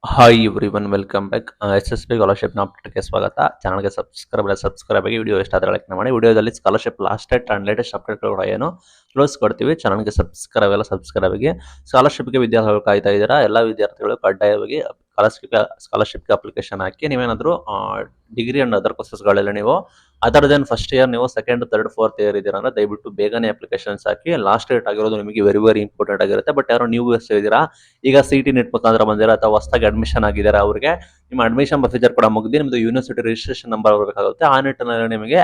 Hi everyone welcome back. SSB ಸ್ಕಾಲರ್ಶಿಪ್ನ ಅಪ್ಡೇಟ್ಗೆ ಸ್ವಾಗತ. ಚಾನಲ್ಗೆ subscribe ಆಗಿ ವಿಡಿಯೋ ಇಷ್ಟ ಆದರೆ ಲೈಕ್ ಮಾಡಿ. ವಿಡಿಯೋದಲ್ಲಿ scholarship last date and latest ಅಪ್ಡೇಟ್ಗಳು ಕೂಡ ಏನು ಕೊಡ್ತೀವಿ. ಚಾನಲ್ಗೆ ಸಬ್ಸ್ಕ್ರೈಬ್ ಆಗಿ. ಸ್ಕಾಲರ್ಶಿಪ್ಗೆ ವಿದ್ಯಾರ್ಥಿಗಳು ಕಾಯ್ತಾ ಇದ್ದೀರಾ? ಎಲ್ಲ ವಿದ್ಯಾರ್ಥಿಗಳು ಕಡ್ಡಾಯವಾಗಿ ಸ್ಕಾಲರ್ಶಿಪ್ಗೆ ಅಪ್ಲಿಕೇಶನ್ ಹಾಕಿ. ನೀವೇನಾದರೂ ಡಿಗ್ರಿ ಅಂಡ್ ಅದರ್ ಕೋರ್ಸಸ್ಗಳೆಲ್ಲ ನೀವು ಅದರ್ ದೆನ್ ಫಸ್ಟ್ ಇಯರ್ ನೀವು ಸೆಕೆಂಡ್ ಥರ್ಡ್ ಫೋರ್ತ್ ಇಯರ್ ಇದ್ದೀರಾ ಅಂದ್ರೆ ದಯವಿಟ್ಟು ಬೇಗನೆ ಅಪ್ಲಿಕೇಶನ್ಸ್ ಹಾಕಿ. ಲಾಸ್ಟ್ ಡೇಟ್ ಆಗಿರೋದು ನಿಮಗೆ ವೆರಿ ವೆರಿ ಇಂಪಾರ್ಟೆಂಟ್ ಆಗಿರುತ್ತೆ. ಬಟ್ ಯಾರೋ ನೀವು ಇದ್ದೀರಾ, ಈಗ CT ನೆಟ್ ಮುಖಾಂತರ ಬಂದಿರ ಅಥವಾ ಹೊಸದಾಗಿ ಅಡ್ಮಿಷನ್ ಆಗಿದ್ದಾರೆ, ಅವರಿಗೆ ನಿಮ್ಮ ಅಡ್ಮಿಷನ್ ಪ್ರೊಸೀಜರ್ ಕೂಡ ಮುಗಿದು ನಿಮ್ಮದು ಯೂನಿವರ್ಸಿಟಿ ರಿಜಿಸ್ಟ್ರೇಷನ್ ನಂಬರ್ ಬರಬೇಕಾಗುತ್ತೆ. ಆ ನಿಟ್ಟಿನಲ್ಲಿ ನಿಮಗೆ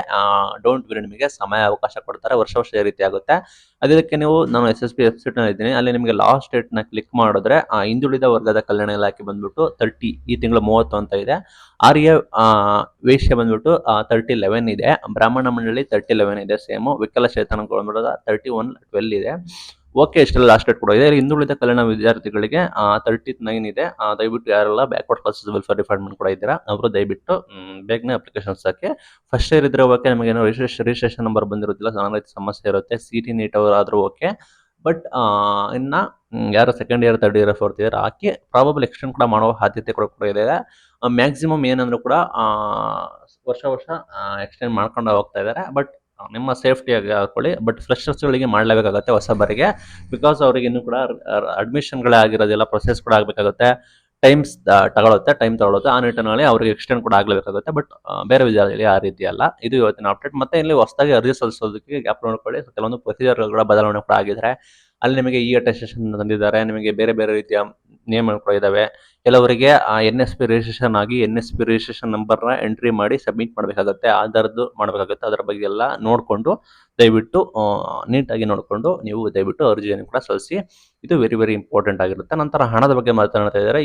ಡೋಂಟ್ ವರಿ, ನಿಮಗೆ ಸಮಯ ಅವಕಾಶ ಕೊಡ್ತಾರೆ. ವರ್ಷ ಈ ರೀತಿ ಆಗುತ್ತೆ. ಅದಕ್ಕೆ ನಾನು SSB ವೆಬ್ಸೈಟ್ ನಲ್ಲಿ ಇದ್ದೀನಿ. ಅಲ್ಲಿ ನಿಮಗೆ ಲಾಸ್ಟ್ ಡೇಟ್ ನ ಕ್ಲಿಕ್ ಮಾಡಿದ್ರೆ ಹಿಂದುಳಿದ ವರ್ಗದ ಕಲ್ಯಾಣ ಇಲಾಖೆ ಬಂದ್ಬಿಟ್ಟು 30 ಈ ತಿಂಗಳು 30 ಅಂತ ಇದೆ. ಆರ್ಯ ವೇಶ್ಯ ಬಂದ್ಬಿಟ್ಟು 30/11 ಇದೆ. ಬ್ರಾಹ್ಮಣ ಮಂಡಳಿ 30/11 ಇದೆ. ಸೇಮ್ ವಿಕಲಚೇತನಗಳು ಬಂದ್ಬಿಟ್ಟು 31/12 ಇದೆ. ಓಕೆ, ಇಷ್ಟೆಲ್ಲ ಲಾಸ್ಟ್ ಡೇಟ್ ಕೂಡ ಇದೆ. ಹಿಂದುಳಿದ ಕಲ್ಯಾಣ ವಿದ್ಯಾರ್ಥಿಗಳಿಗೆ 39 ಇದೆ. ದಯವಿಟ್ಟು ಯಾರೆಲ್ಲ ಬ್ಯಾಕ್ವರ್ಡ್ ಕ್ಲಾಸಸ್ ವೆಲ್ಫೇರ್ ಡಿಪಾರ್ಟ್ಮೆಂಟ್ ಕೂಡ ಇದ್ದೀರಾ, ಅವರು ದಯವಿಟ್ಟು ಬೇಗನೆ ಅಪ್ಲಿಕೇಶನ್ಸ್ ಹಾಕಿ. ಫಸ್ಟ್ ಇಯರ್ ಇದ್ರೆ ಓಕೆ, ನಿಮಗೆ ಏನೋ ರಿಜಿಸ್ಟ್ರೇಷನ್ ನಂಬರ್ ಬಂದಿರುತ್ತಿಲ್ಲ, ನಾನಾ ರೀತಿ ಸಮಸ್ಯೆ ಇರುತ್ತೆ. CT ನೀಟ್ ಅವರಾದ್ರೂ ಓಕೆ. ಬಟ್ ಇನ್ನ ಯಾರು second year third year fourth year ಹಾಕಿ ಪ್ರಾಬಬಲ್ ಎಕ್ಸ್ಟೆಂಡ್ ಕೂಡ ಮಾಡುವ ಸಾಧ್ಯತೆ ಕೂಡ ಇದೆ. ಮ್ಯಾಕ್ಸಿಮಮ್ ಏನಂದ್ರೂ ಕೂಡ ವರ್ಷ ಎಕ್ಸ್ಟೆಂಡ್ ಮಾಡ್ಕೊಂಡು ಹೋಗ್ತಾ ಇದ್ದಾರೆ. ಬಟ್ ನಿಮ್ಮ ಸೇಫ್ಟಿಯಾಗಿ ಹಾಕೊಳ್ಳಿ. ಬಟ್ ಫ್ರೆಶರ್ಸ್ಗಳಿಗೆ ಮಾಡಲೇಬೇಕಾಗುತ್ತೆ ಹೊಸಬರಿಗೆ, ಬಿಕಾಸ್ ಅವರಿಗೆ ಇನ್ನೂ ಕೂಡ ಅಡ್ಮಿಷನ್ಗಳೇ ಆಗಿರೋದಿಲ್ಲ, ಪ್ರೊಸೆಸ್ ಕೂಡ ಆಗಬೇಕಾಗುತ್ತೆ. ಟೈಮ್ ತಗೊಳುತ್ತೆ. ಆ ನಿಟ್ಟಿನಲ್ಲಿ ಅವರಿಗೆ ಎಕ್ಸ್ಟೆಂಡ್ ಕೂಡ ಆಗಲೇಬೇಕಾಗುತ್ತೆ. ಬಟ್ ಬೇರೆ ವಿದ್ಯಾರ್ಥಿಗಳಿಗೆ ಆ ರೀತಿ ಅಲ್ಲ. ಇದು ಇವತ್ತಿನ ಅಪ್ಡೇಟ್. ಮತ್ತೆ ಇಲ್ಲಿ ಹೊಸದಾಗಿ ಅರ್ಜಿ ಸಲ್ಲಿಸೋದಕ್ಕೆ ಗ್ಯಾಪ್ ನೋಡ್ಕೊಳ್ಳಿ. ಕೆಲವೊಂದು ಪ್ರೊಸೀಜರ್ ಕೂಡ ಬದಲಾವಣೆ ಕೂಡ ಆಗಿದ್ರೆ ಅಲ್ಲಿ ನಿಮಗೆ ಅಟೆಸ್ಟೇಷನ್ ತಂದಿದ್ದಾರೆ, ನಿಮಗೆ ಬೇರೆ ಬೇರೆ ರೀತಿಯ ನಿಯಮಗಳು ಕೂಡ ಇದಾವೆ. ಕೆಲವರಿಗೆ NSP ರಿಜಿಸ್ಟ್ರೇಷನ್ ಆಗಿ NSP ರಿಜಿಸ್ಟ್ರೇಷನ್ ನಂಬರ್ನ ಎಂಟ್ರಿ ಮಾಡಿ ಸಬ್ಮಿಟ್ ಮಾಡಬೇಕಾಗುತ್ತೆ, ಆಧಾರ್ದು ಮಾಡಬೇಕಾಗುತ್ತೆ. ಅದರ ಬಗ್ಗೆ ಎಲ್ಲ ನೋಡಿಕೊಂಡು ದಯವಿಟ್ಟು ನೀಟಾಗಿ ನೋಡಿಕೊಂಡು ನೀವು ದಯವಿಟ್ಟು ಅರ್ಜಿಯನ್ನು ಕೂಡ ಸಲ್ಲಿಸಿ. ಇದು ವೆರಿ ವೆರಿ ಇಂಪಾರ್ಟೆಂಟ್ ಆಗಿರುತ್ತೆ. ನಂತರ ಹಣದ ಬಗ್ಗೆ ಮಾತನಾಡ್ತಾ ಇದ್ದಾರೆ.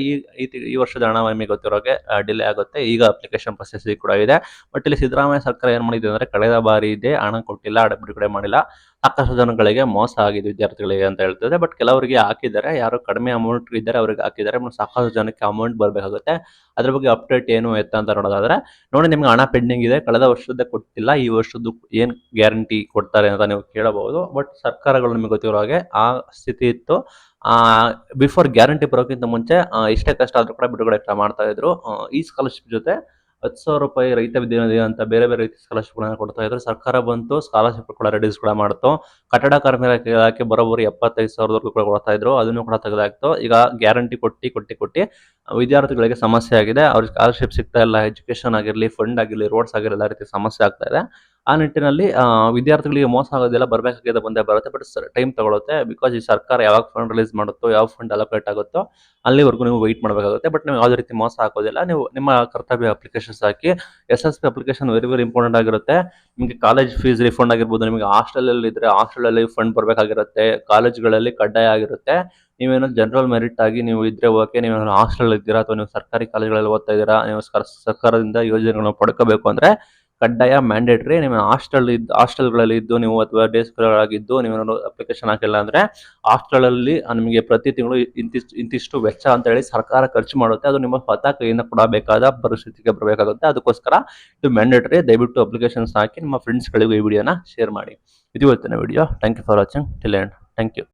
ಈ ವರ್ಷದ ಹಣ ನಿಮಗೆ ಗೊತ್ತಿರೋಗೆ ಡಿಲೇ ಆಗುತ್ತೆ. ಈಗ ಅಪ್ಲಿಕೇಶನ್ ಪ್ರೊಸೆಸ್ ಕೂಡ ಇದೆ. ಬಟ್ ಇಲ್ಲಿ ಸಿದ್ದರಾಮಯ್ಯ ಸರ್ಕಾರ ಏನು ಮಾಡಿದೆ ಅಂದರೆ, ಕಳೆದ ಬಾರಿ ಇದೆ ಹಣ ಕೊಟ್ಟಿಲ್ಲ, ಬಿಡುಗಡೆ ಮಾಡಿಲ್ಲ, ಸಾಕಷ್ಟು ಜನಗಳಿಗೆ ಮೋಸ ಆಗಿದೆ ವಿದ್ಯಾರ್ಥಿಗಳಿಗೆ ಅಂತ ಹೇಳ್ತಿದೆ. ಬಟ್ ಕೆಲವರಿಗೆ ಹಾಕಿದ್ದಾರೆ, ಯಾರು ಕಡಿಮೆ ಅಮೌಂಟ್ ಇದ್ದಾರೆ ಅವರಿಗೆ ಹಾಕಿದ್ದಾರೆ. ಸಾಕಷ್ಟು ಜನಕ್ಕೆ ಅಮೌಂಟ್ ಬರಬೇಕಾಗುತ್ತೆ. ಅದ್ರ ಬಗ್ಗೆ ಅಪ್ಡೇಟ್ ಏನು ಎತ್ತ ಅಂತ ನೋಡೋದಾದ್ರೆ ನೋಡಿ, ನಿಮ್ಗೆ ಹಣ ಪೆಂಡಿಂಗ್ ಇದೆ, ಕಳೆದ ವರ್ಷದ ಕೊಟ್ಟಿಲ್ಲ, ಈ ವರ್ಷದ್ದು ಏನು ಗ್ಯಾರಂಟಿ ಕೊಡ್ತಾರೆ ಅಂತ ನೀವು ಕೇಳಬಹುದು. ಬಟ್ ಸರ್ಕಾರಗಳು ನಿಮಗೆ ಗೊತ್ತಿರೋ ಹಾಗೆ ಆ ಸ್ಥಿತಿ ಇತ್ತು. ಬಿಫೋರ್ ಗ್ಯಾರಂಟಿ ಬರೋಕ್ಕಿಂತ ಮುಂಚೆ ಇಷ್ಟೇ ಕಷ್ಟ ಆದ್ರೂ ಕೂಡ ಬಿಡುಗಡೆ ಮಾಡ್ತಾ ಇದ್ರು. ಈ ಸ್ಕಾಲರ್ಶಿಪ್ ಜೊತೆ 10,000 ರೂಪಾಯಿ ರೈತ ವಿದ್ಯಾನಿಧಿ ಅಂತ ಬೇರೆ ಬೇರೆ ರೀತಿ ಸ್ಕಾಲರ್ಶಿಪ್ಗಳನ್ನ ಕೊಡ್ತಾ ಇದ್ರು. ಸರ್ಕಾರ ಬಂತು, ಸ್ಕಾಲರ್ಶಿಪ್ ಕೂಡ ರಿಡ್ಯೂಸ್ ಕೂಡ ಮಾಡ್ತು. ಕಟ್ಟಡ ಕಾರ್ಮಿಕ ಇಲಾಖೆ ಬರೋಬ್ಬರಿ 75,000 ಕೂಡ ಕೊಡ್ತಾ ಇದ್ರು, ಅದನ್ನು ಕೂಡ ತೆಗೆದಾಕ್ತು. ಈಗ ಗ್ಯಾರಂಟಿ ಕೊಟ್ಟಿ ವಿದ್ಯಾರ್ಥಿಗಳಿಗೆ ಸಮಸ್ಯೆ ಆಗಿದೆ. ಅವ್ರಿಗೆ ಸ್ಕಾಲರ್ಶಿಪ್ ಸಿಗ್ತಾ ಇಲ್ಲ. ಎಜುಕೇಶನ್ ಆಗಿರಲಿ, ಫಂಡ್ ಆಗಿರಲಿ, ರೋಡ್ಸ್ ಆಗಿರಲಿ, ಎಲ್ಲ ರೀತಿ ಸಮಸ್ಯೆ ಆಗ್ತಾ ಇದೆ. ಆ ನಿಟ್ಟಿನಲ್ಲಿ ವಿದ್ಯಾರ್ಥಿಗಳಿಗೆ ಮೋಸ ಆಗೋದಿಲ್ಲ, ಬರಬೇಕಾಗಿದೆ ಬಂದೇ ಬರುತ್ತೆ. ಬಟ್ ಟೈಮ್ ತಗೊಳುತ್ತೆ. ಬಿಕಾಸ್ ಈ ಸರ್ಕಾರ ಯಾವಾಗ ಫಂಡ್ ರಿಲೀಸ್ ಮಾಡುತ್ತೋ, ಯಾವ ಫಂಡ್ ಅಲೋಕೇಟ್ ಆಗುತ್ತೋ ಅಲ್ಲಿವರೆಗೂ ನೀವು ವೆಯ್ಟ್ ಮಾಡಬೇಕಾಗುತ್ತೆ. ಬಟ್ ನೀವು ಯಾವುದೇ ರೀತಿ ಮೋಸ ಹಾಕೋದಿಲ್ಲ. ನೀವು ನಿಮ್ಮ ಕರ್ತವ್ಯ ಅಪ್ಲಿಕೇಶನ್ಸ್ ಹಾಕಿ. SSB application very very important ಆಗಿರುತ್ತೆ. ನಿಮಗೆ ಕಾಲೇಜ್ ಫೀಸ್ ರಿಫಂಡ್ ಆಗಿರ್ಬೋದು, ನಿಮಗೆ ಹಾಸ್ಟೆಲಲ್ಲಿ ಇದ್ರೆ ಹಾಸ್ಟೆಲಲ್ಲಿ ಫಂಡ್ ಬರಬೇಕಾಗಿರುತ್ತೆ, ಕಾಲೇಜ್ಗಳಲ್ಲಿ ಕಡ್ಡಾಯ ಆಗಿರುತ್ತೆ. ನೀವೇನೋ ಜನರಲ್ ಮೆರಿಟ್ ಆಗಿ ನೀವು ಇದ್ರೆ ಓಕೆ, ನೀವೇನೋ ಹಾಸ್ಟೆಲ್ ಇದ್ದೀರಾ ಅಥವಾ ನೀವು ಸರ್ಕಾರಿ ಕಾಲೇಜ್ಗಳಲ್ಲಿ ಓದ್ತಾ ಇದ್ದೀರಾ, ನೀವು ಸರ್ಕಾರದಿಂದ ಯೋಜನೆಗಳನ್ನು ಪಡ್ಕೋಬೇಕು ಅಂದ್ರೆ ಕಡ್ಡಾಯ ಮ್ಯಾಂಡೇಟ್ರಿ. ನೀವು ಹಾಸ್ಟೆಲ್ಗಳಲ್ಲಿ ಇದ್ದು ನೀವು ಅಥವಾ ಡೇ ಸ್ಕಾಲರ್ ನೀವೇನಾದ್ರು ಅಪ್ಲಿಕೇಶನ್ ಹಾಕಿಲ್ಲ ಅಂದ್ರೆ ಹಾಸ್ಟೆಲಲ್ಲಿ ನಿಮಗೆ ಪ್ರತಿ ತಿಂಗಳು ಇಂತಿಷ್ಟು ವೆಚ್ಚ ಅಂತ ಹೇಳಿ ಸರ್ಕಾರ ಖರ್ಚು ಮಾಡುತ್ತೆ. ಅದು ನಿಮ್ಮ ಸ್ವತಃ ಕೈಯಿಂದ ಕೊಡಬೇಕಾದ ಪರಿಸ್ಥಿತಿಗೆ ಬರಬೇಕಾಗುತ್ತೆ. ಅದಕ್ಕೋಸ್ಕರ ಇದು ಮ್ಯಾಂಡೇಟರಿ. ದಯವಿಟ್ಟು ಅಪ್ಲಿಕೇಶನ್ಸ್ ಹಾಕಿ ನಿಮ್ಮ ಫ್ರೆಂಡ್ಸ್ಗಳಿಗೂ ಈ ವಿಡಿಯೋನ ಶೇರ್ ಮಾಡಿ. ಇದು ಇವತ್ತಿನ video. Thank you for watching till end. Thank you.